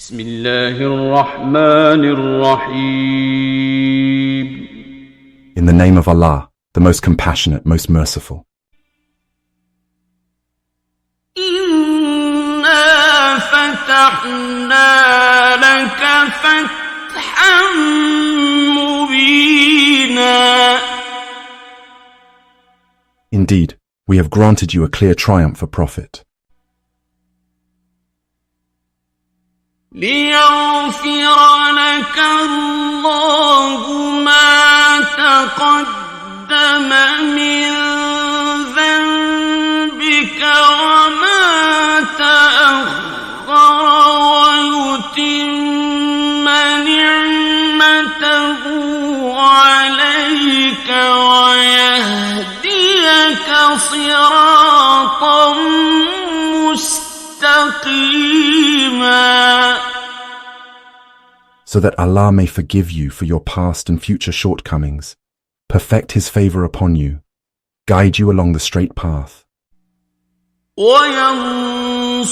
بسم الله الرحمن الرحيم. In the name of Allah, the most compassionate, most merciful. إنا فتحنا لك فتحا مبينا. Indeed, we have granted you a clear triumph, O Prophet. ليغفر لك الله ما تقدم من ذنبك وما تأخر ويتم نعمته عليك ويهديك صراطا مستقيما. So that Allah may forgive you for your past and future shortcomings, perfect His favor upon you, guide you along the straight path. وَيَنصُرَكَ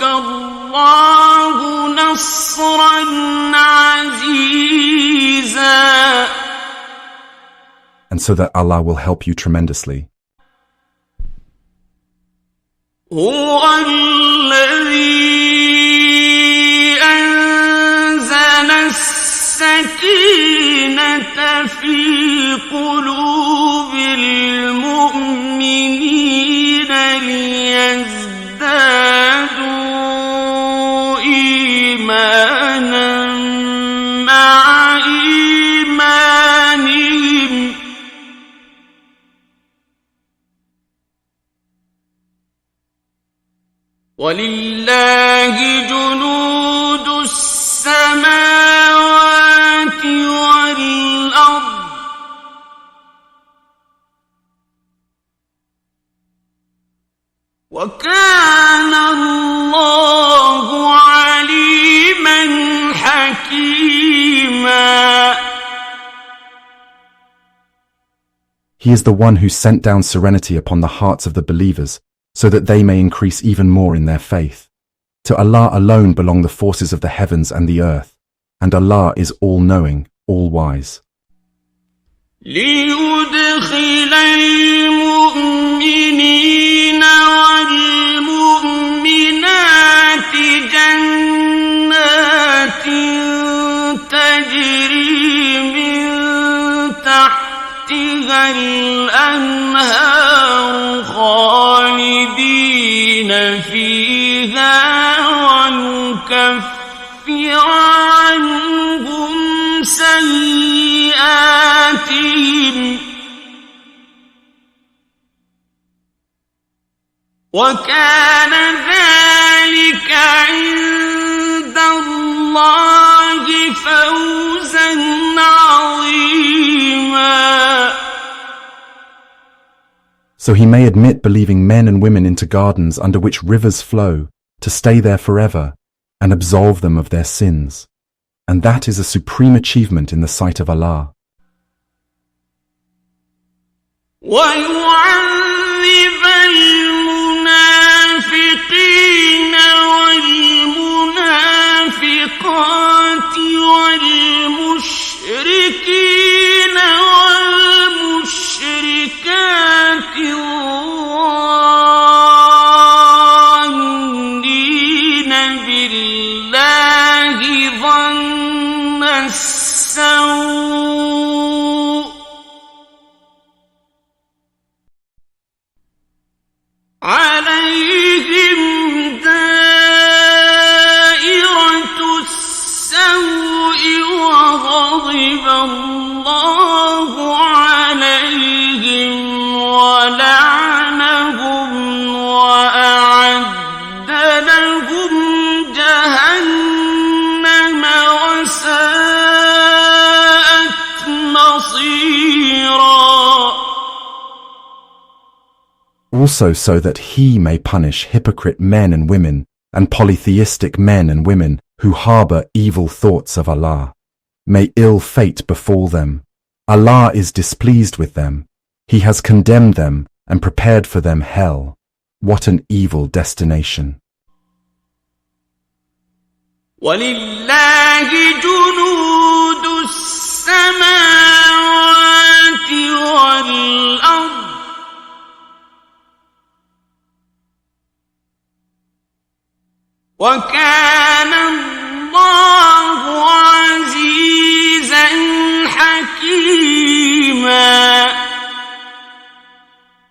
اللَّهُ نَصْرًا عَزِيزًا. And so that Allah will help you tremendously. هُوَ الَّذِي السكينة في قلوب المؤمنين ليزدادوا إيمانا مع إيمانهم ولله جنود السماوات والأرض وكان الله عليما حكيما. He is the one who sent down serenity upon the hearts of the believers, so that they may increase even more in their faith. To Allah alone belong the forces of the heavens and the earth, and Allah is all-knowing, all-wise. ليدخل المؤمنين والمؤمنات جنات تجري من تحتها الأنهار خالدين فيها ويكفر عنهم سيئاتهم وكان ذلك عند الله فوزا عظيما. So He may admit believing men and women into gardens under which rivers flow, to stay there forever, and absolve them of their sins. And that is a supreme achievement in the sight of Allah. وَيُعَذِّبَ الْمُنَافِقِينَ وَالْمُنَافِقَاتِ وَالْمُشْرِكِينَ وَالْمُشْرِكَاتِ الظَّانِّينَ بِاللَّهِ ظَنَّ السَّوْءِ عليهم دائرة السوء وغضب الله عليهم ولعنهم وأعد لهم جهنم وساءت مصيرا. Also so that He may punish hypocrite men and women, and polytheistic men and women who harbor evil thoughts of Allah. May ill fate befall them. Allah is displeased with them. He has condemned them and prepared for them hell. What an evil destination. ولله جنود السماوات والأرض وكان الله عزيزا حكيما.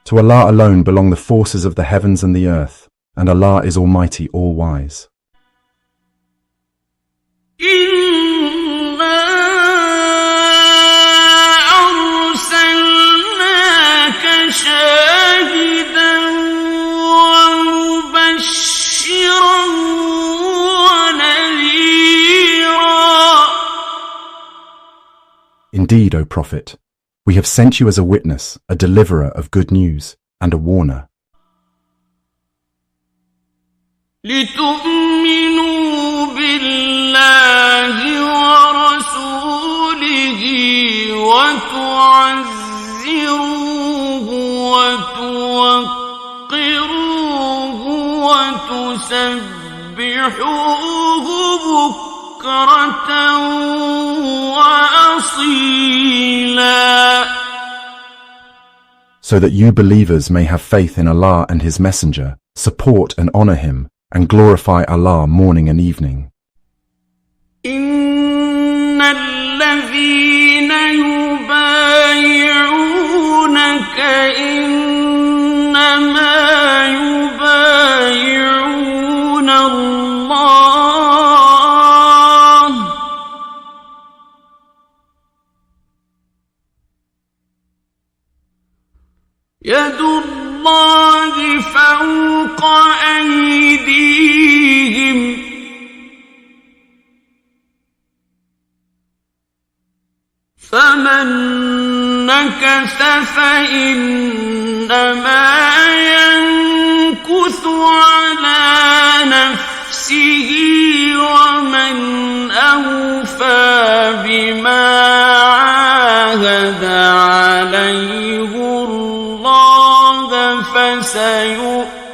To Allah alone belong the forces of the heavens and the earth, and Allah is Almighty, all-wise. إِنَّا أَرْسَلْنَاكَ شَاهِدًا وَمُبَشِّرًا وَنَذِيرًا. Indeed, O Prophet, we have sent you as a witness, a deliverer of good news, and a warner. لِتُؤْمِنُوا بِاللَّهِ وَرَسُولِهِ وَتُعَزِّرُوهُ وَتُوَقِّرُوهُ وَتُسَبِّحُوهُ بُكْرَةً وَأَصِيلًا. So that you believers may have faith in Allah and His Messenger, support and honor Him, and glorify Allah morning and evening. إِنَّ الَّذِينَ يُبَايِعُونَكَ إِنَّمَا يُبَايِعُونَ اللَّهَ يَدُ اللَّهِ فَوْقَ أَيْدِيهِمْ فَمَن نَّكَثَ فَإِنَّمَا يَنكُثُ عَلَى نَفْسِهِ وَمَنْ أَوْفَىٰ بِمَا عَاهَدَ عَلَيْهِ اللَّهَ فَسَيُؤْتِيهِ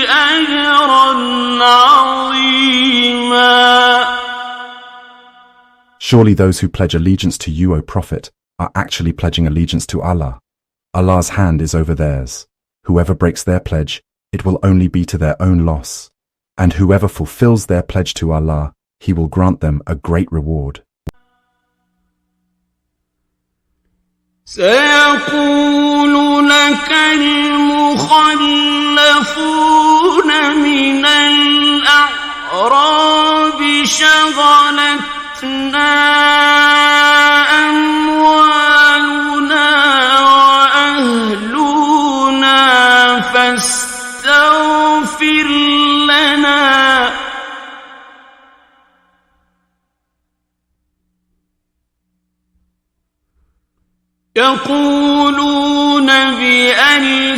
أَجْرًا عَظِيمًا. Surely those who pledge allegiance to you, O Prophet, are actually pledging allegiance to Allah. Allah's hand is over theirs. Whoever breaks their pledge, it will only be to their own loss. And whoever fulfills their pledge to Allah, He will grant them a great reward. سيقول لك المخلفون من الأعراب شغلتنا أموالنا وأهلنا فاستغفر لنا يقولون بألسنتهم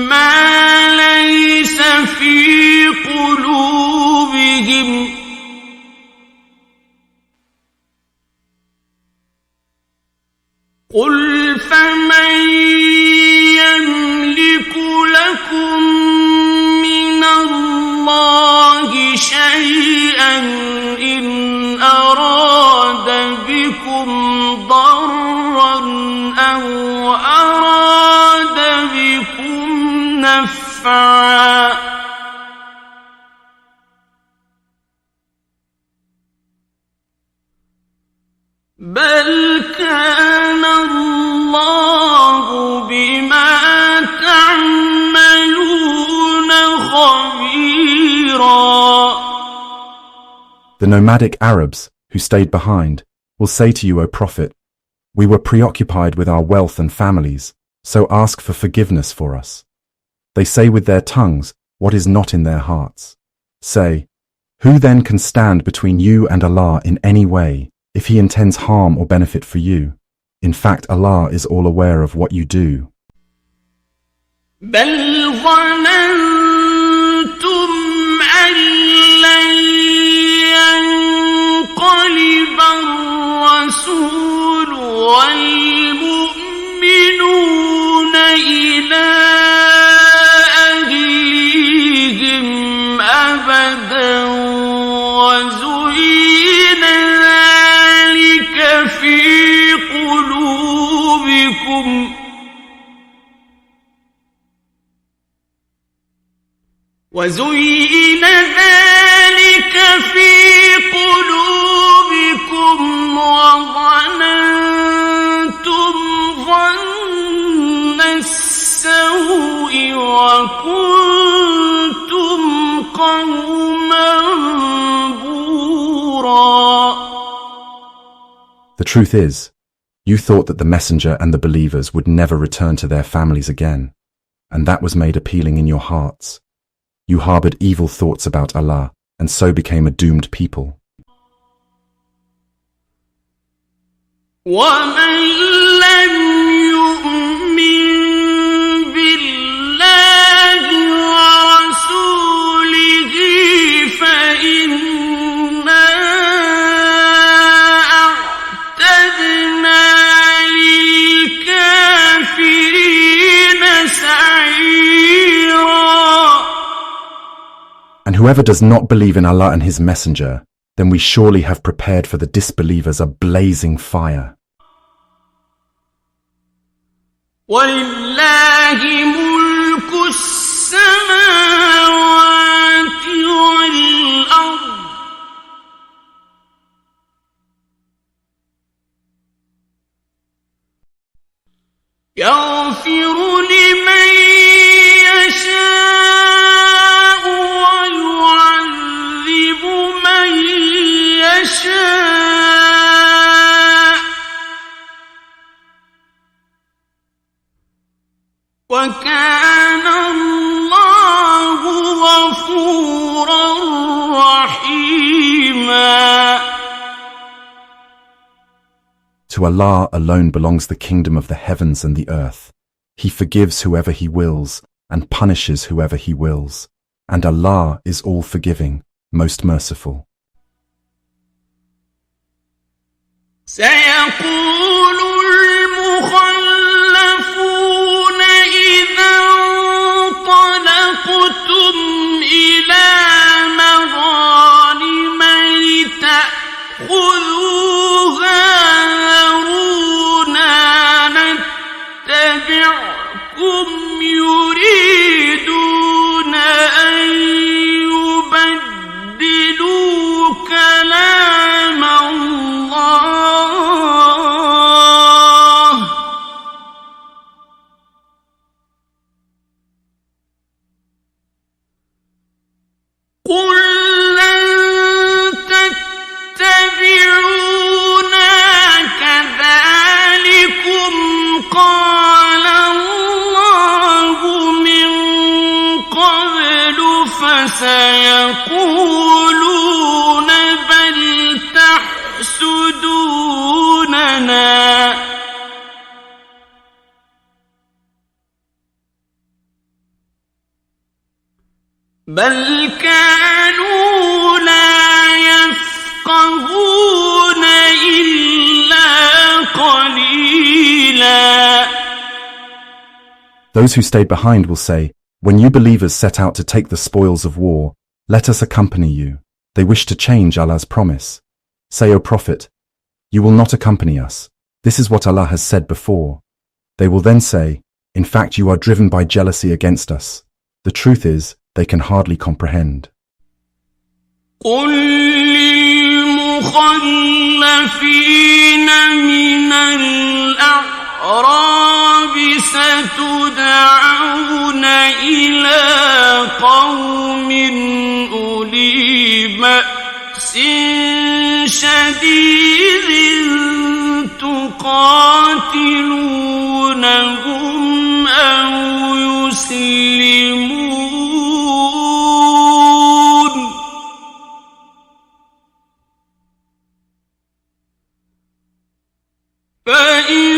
ما ليس في قلوبهم قل فمن يملك لكم من الله شيئا إن أراد بكم ضرا أو أراد بكم نفعا بل كان الله بما تعملون خبيرا. The nomadic Arabs who stayed behind will say to you, O Prophet, we were preoccupied with our wealth and families, so ask for forgiveness for us. They say with their tongues what is not in their hearts. Say, who then can stand between you and Allah in any way, if He intends harm or benefit for you? In fact, Allah is all aware of what you do. بل ظننتم أن لن ينقلب الرسول والمؤمنون إلى أهليهم وزين ذلك في قلوبكم وظننتم ظن السوء وكنتم قوما بورا. The truth is, you thought that the messenger and the believers would never return to their families again, and that was made appealing in your hearts. You harbored evil thoughts about Allah, and so became a doomed people. وَمَنْ لَمْ يُؤْمِنْ بِاللَّهِ وَرَسُولِهِ فَإِنَّا أَعْتَدْنَا لِلْكَافِرِينَ سَعِيرًا. And whoever does not believe in Allah and His Messenger, then we surely have prepared for the disbelievers a blazing fire. وَلِلَّهِ مُلْكُ السَّمَاوَاتِ وَالْأَرْضِ يَغْفِرُ لِمَن يَشَاءُ وَيُعَذِّبُ مَن يَشَاءُ وَكَانَ اللَّهُ غَفُورًا رَّحِيمًا. To Allah alone belongs the kingdom of the heavens and the earth. He forgives whoever He wills and punishes whoever He wills. And Allah is all-forgiving, most merciful. سيقول المخلفون إذا انطلقتم إلى مغانم لتأخذوها ذرونا نتبعكم يريدون أن يبدلوا كلام الله قل لن تتبعونا كذلكم قال الله من قبل فسيقولون بل تحسدوننا بل كانوا لا يفقهون إلا قليلا. Those who stayed behind will say, when you believers set out to take the spoils of war, let us accompany you. They wish to change Allah's promise. Say, O Prophet, you will not accompany us. This is what Allah has said before. They will then say, in fact, you are driven by jealousy against us. The truth is, they can hardly comprehend. قل للمخلفين من الأعراب ستدعون إلى قوم أولي بأس شديد تقاتلونهم أو يسلمون فإن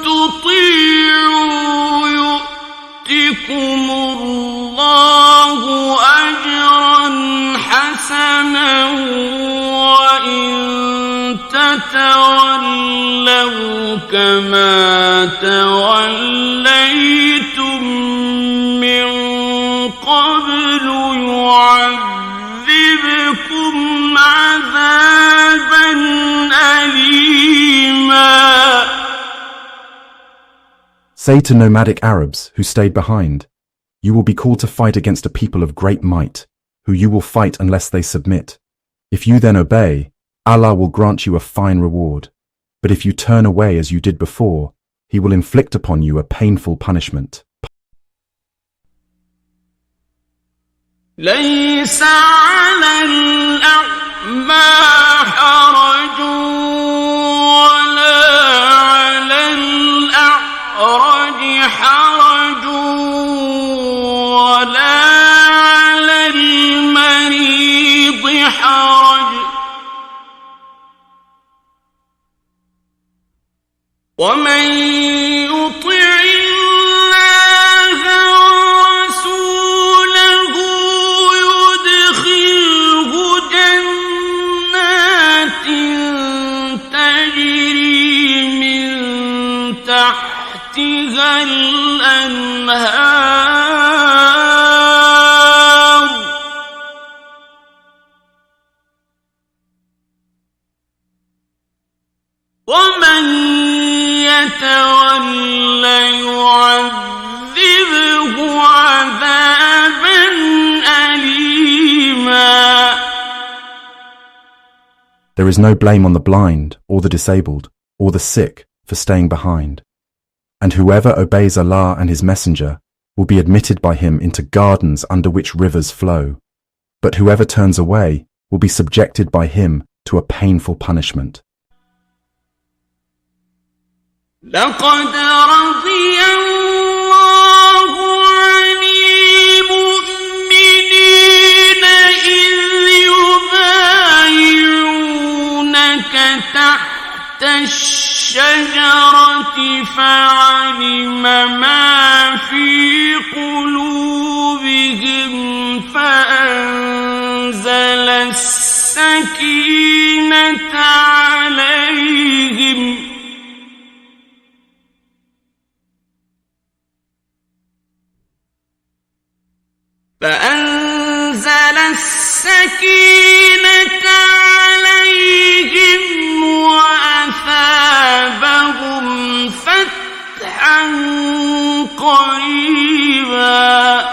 تطيعوا يؤتكم الله أجرا حسنا وإن تتولوا كما توليتم من قبل يعذبكم عذابا أليما. Say to nomadic Arabs who stayed behind, You will be called to fight against a people of great might, who you will fight unless they submit. If you then obey, Allah will grant you a fine reward. But if you turn away as you did before, He will inflict upon you a painful punishment. ليس على الأعمى حرج ولا على الأعرج حرج ولا على المريض حرج ومن يطع الله ورسوله يدخله جنات تجري من تحتها الأنهار ومن يتولى يعذبه عذابا أليما. There is no blame on the blind, or the disabled, or the sick for staying behind. And whoever obeys Allah and His Messenger will be admitted by Him into gardens under which rivers flow. But whoever turns away will be subjected by Him to a painful punishment. لقد رضي الله عن المؤمنين إذ يبايعونك تحت الشجرة فعلم ما في قلوبهم فأنزل السكينة عليهم وأثابهم فتحا قريبا.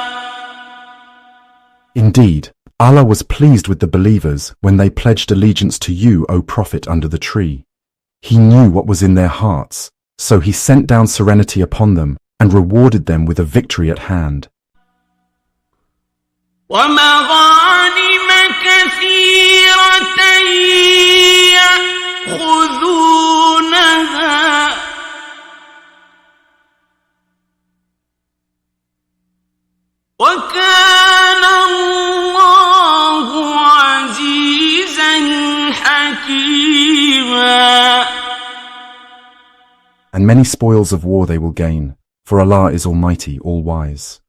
Indeed, Allah was pleased with the believers when they pledged allegiance to you, O Prophet, under the tree. He knew what was in their hearts, so He sent down serenity upon them and rewarded them with a victory at hand. ومغانم كثيرة يأخذونها وكان الله عزيزا حكيما. And many spoils of war they will gain, for Allah is Almighty, All-Wise.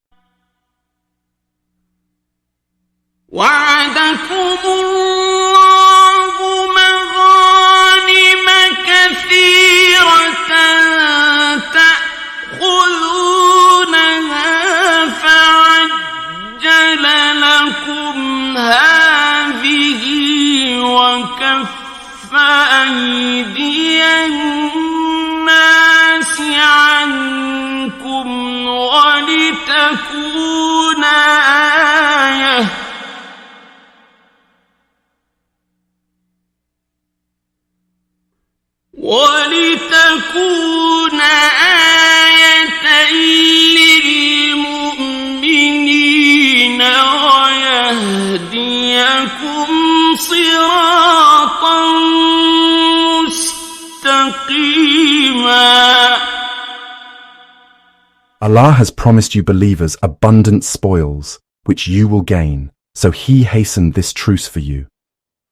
وعدكم الله مغانم كثيرة تأخذونها فعجل لكم هذه وكف أيدي الناس عنكم ولتكون آية للمؤمنين ويهديكم صراطا مستقيما. Allah has promised you believers abundant spoils, which you will gain, so He hastened this truce for you.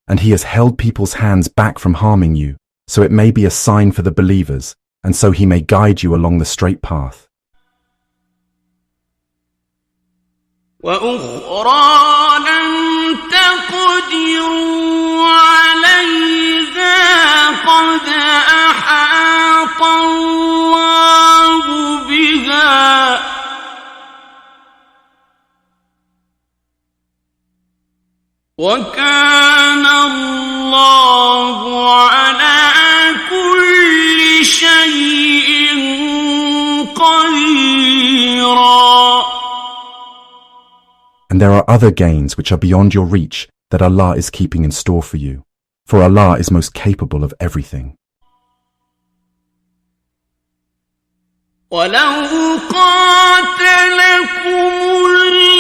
And He has held people's hands back from harming you, so it may be a sign for the believers, and so He may guide you along the straight path. وأخرى لم تقدروا عليها قد أحاط الله بها وكان الله على كل شيء قديرا. there are other gains which are beyond your reach that Allah is keeping in store for you, for Allah is most capable of everything. وَلَوْ قَاتَلَكُمُ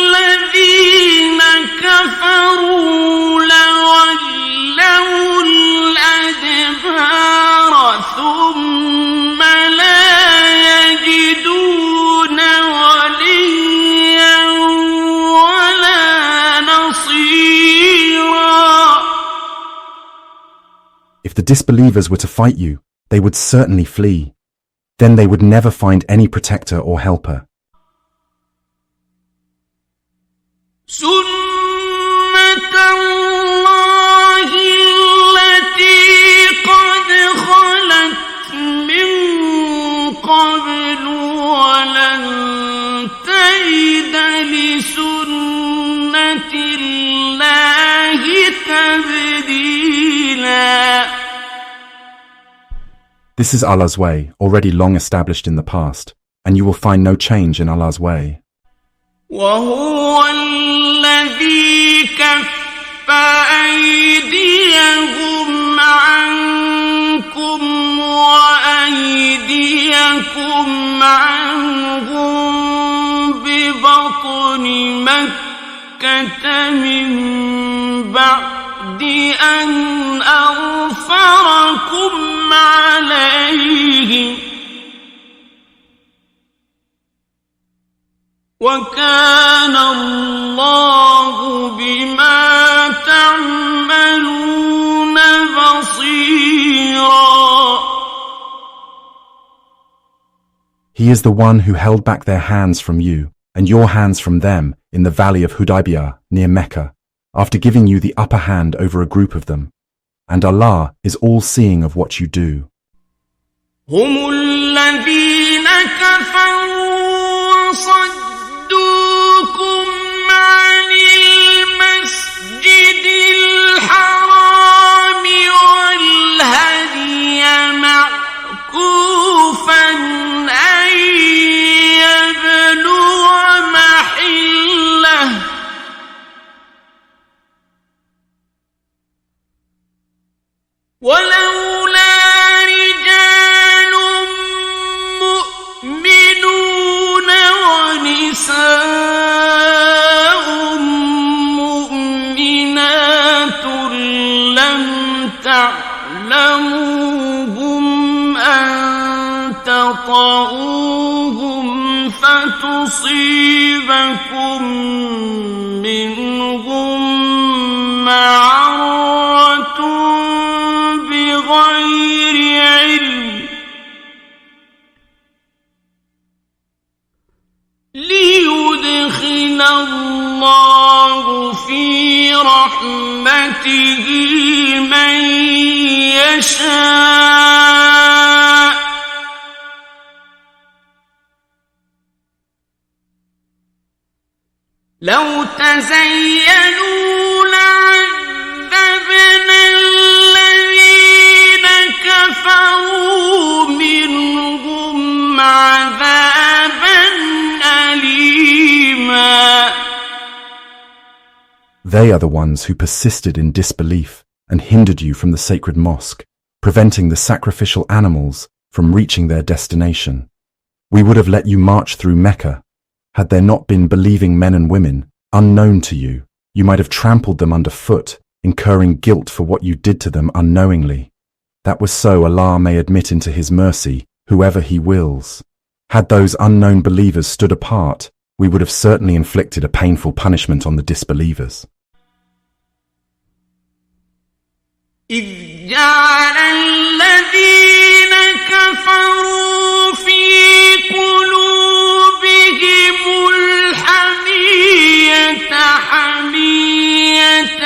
الَّذِينَ كَفَرُوا لَوَلَّوُا الْأَدْبَارَ ثُمَّ لَا يَجِدُونَ وَلِيًّا وَلَا نَصِيرًا. If the disbelievers were to fight you, they would certainly flee. Then they would never find any protector or helper. سُنَّةَ اللَّهِ الَّتِي قَدْ خَلَتْ مِن قَبْلُ وَلَن تَجِدَ لِسُنَّةِ اللَّهِ تَبْدِيلًا. This is Allah's way, already long established in the past, and you will find no change in Allah's way. وَهُوَ الَّذِي كَفَّ أَيْدِيَهُمْ عَنكُمْ وَأَيْدِيَكُمْ عَنْهُمْ بِبَطْنِ مَكَّةَ مِن بَعْدِ أَنْ أَظْفَرَكُمْ عليهم وكان الله بما تعملون بصيرا. He is the one who held back their hands from you and your hands from them in the valley of Hudaibiyah near Mecca, after giving you the upper hand over a group of them. And Allah is all-seeing of what you do. هم الذين كفروا وصدوكم عن المسجد الحرام والهدي معكوفا أن يبلغ محله ولولا رجال مؤمنون ونساء مؤمنات لم تعلموهم أن تطؤوهم فتصيبكم منهم معرة بغير علم ليدخل الله في رحمته من يشاء لو تزينوا لعذبنا الذين كفروا منهم عذابا أليما. They are the ones who persisted in disbelief and hindered you from the sacred mosque, preventing the sacrificial animals from reaching their destination. We would have let you march through Mecca. Had there not been believing men and women, unknown to you, you might have trampled them underfoot, incurring guilt for what you did to them unknowingly. That was so Allah may admit into His mercy whoever He wills. Had those unknown believers stood apart, we would have certainly inflicted a painful punishment on the disbelievers. إذ جعل الذين كفروا في قلوبهم الحمية حمية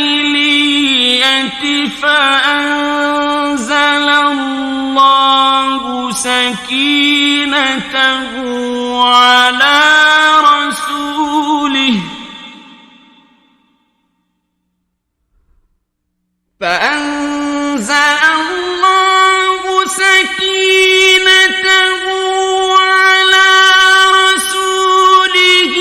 الجاهلية فأنزل الله سكينته على رسوله فأنزل الله سكينته على رسوله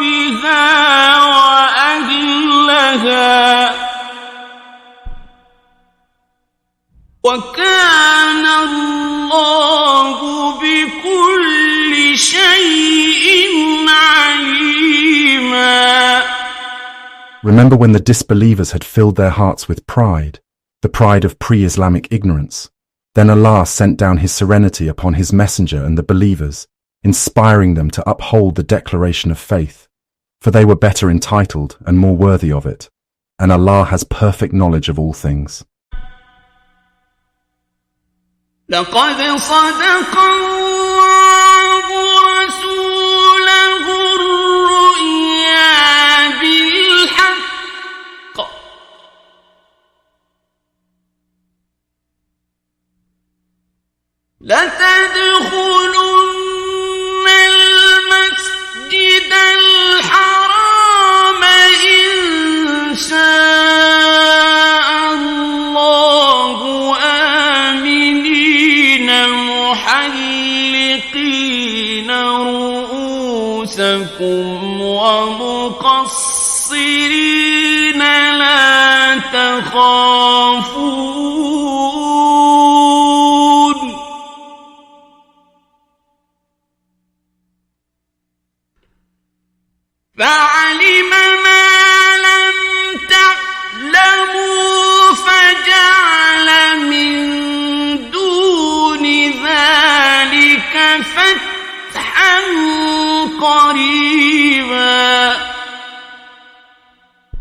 بها وأهلها وكان الله بكل شيء عليما. Remember when the disbelievers had filled their hearts with pride, the pride of pre-Islamic ignorance. Then Allah sent down His serenity upon His messenger and the believers, inspiring them to uphold the declaration of faith, for they were better entitled and more worthy of it, and Allah has perfect knowledge of all things. لقد صدق الله رسوله الرؤيا بالحق لتدخلن المسجد الحرام إن شاء الله آمنين محلقين رؤوسكم ومقصرين لا تخافون فعلم ما لم تعلموا فجعل من دون ذلك فتحا قريبا.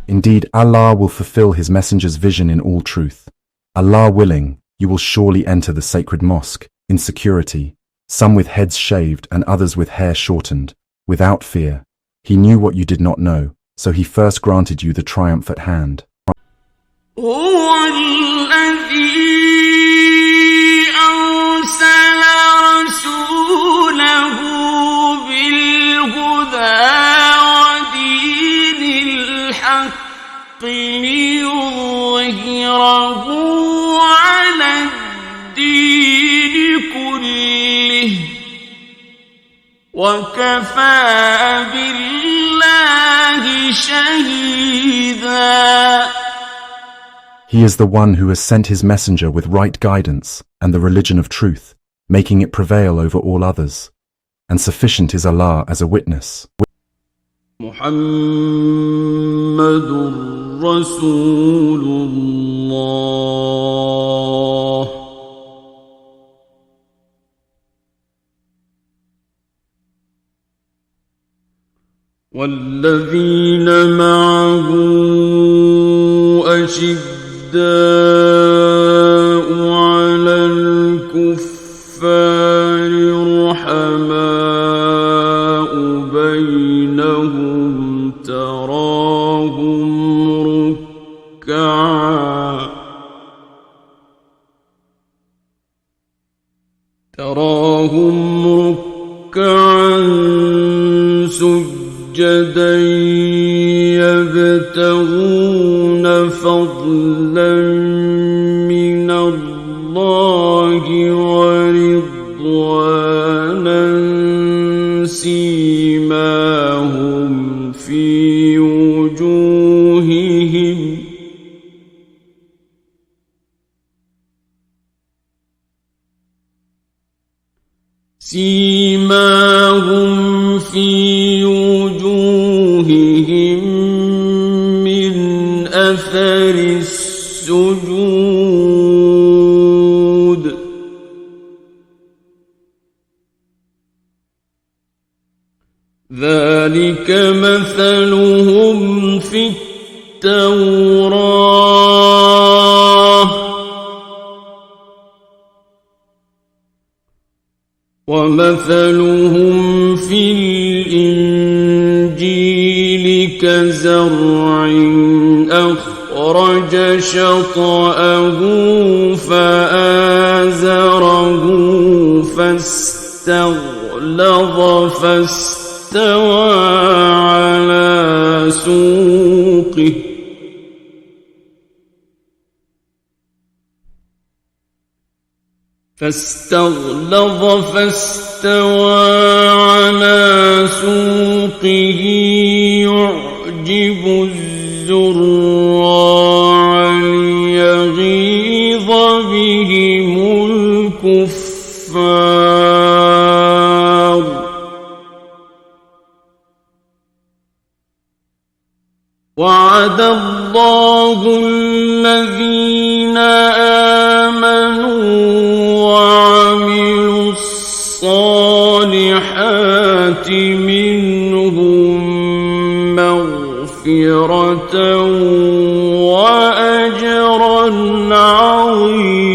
Indeed, Allah will fulfill His messenger's vision in all truth. Allah willing, you will surely enter the sacred mosque in security, some with heads shaved and others with hair shortened, without fear. He knew what you did not know, so He first granted you the triumphant hand. هو الذي أرسل رسوله بالهدى ودين الحق ليظهره على الدين كله وكفى بالله شهيدا. He is the one who has sent His messenger with right guidance and the religion of truth, making it prevail over all others. And sufficient is Allah as a witness. محمد رسول الله والذين معه أشداء على الكفار رحماء بينهم تراهم ركعا سجدا يبتغون فضلا من الله ورضوانا سيماهم في وجوههم من أثر السجود ذلك مثلهم في التوراة ومثلهم في الإنجيل كزرع أخرج شطأه فآزره فاستغلظ فاستوى على سوقه فاستوى على سوقه يعجب الزراع ليغيظ بهم الكفار وعد الله الذين آمنوا وعملوا الصالحات منهم مغفرة وأجرا عظيما.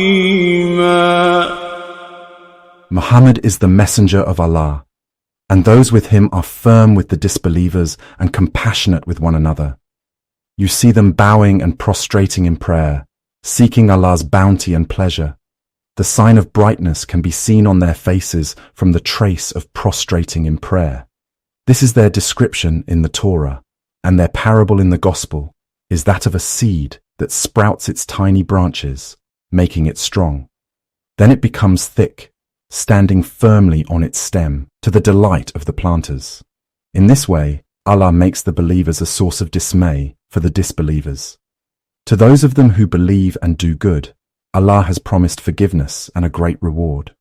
Muhammad is the messenger of Allah, and those with him are firm with the disbelievers and compassionate with one another. You see them bowing and prostrating in prayer, seeking Allah's bounty and pleasure. The sign of brightness can be seen on their faces from the trace of prostrating in prayer. This is their description in the Torah, and their parable in the Gospel is that of a seed that sprouts its tiny branches, making it strong. Then it becomes thick, standing firmly on its stem, to the delight of the planters. In this way, Allah makes the believers a source of dismay for the disbelievers. To those of them who believe and do good, Allah has promised forgiveness and a great reward.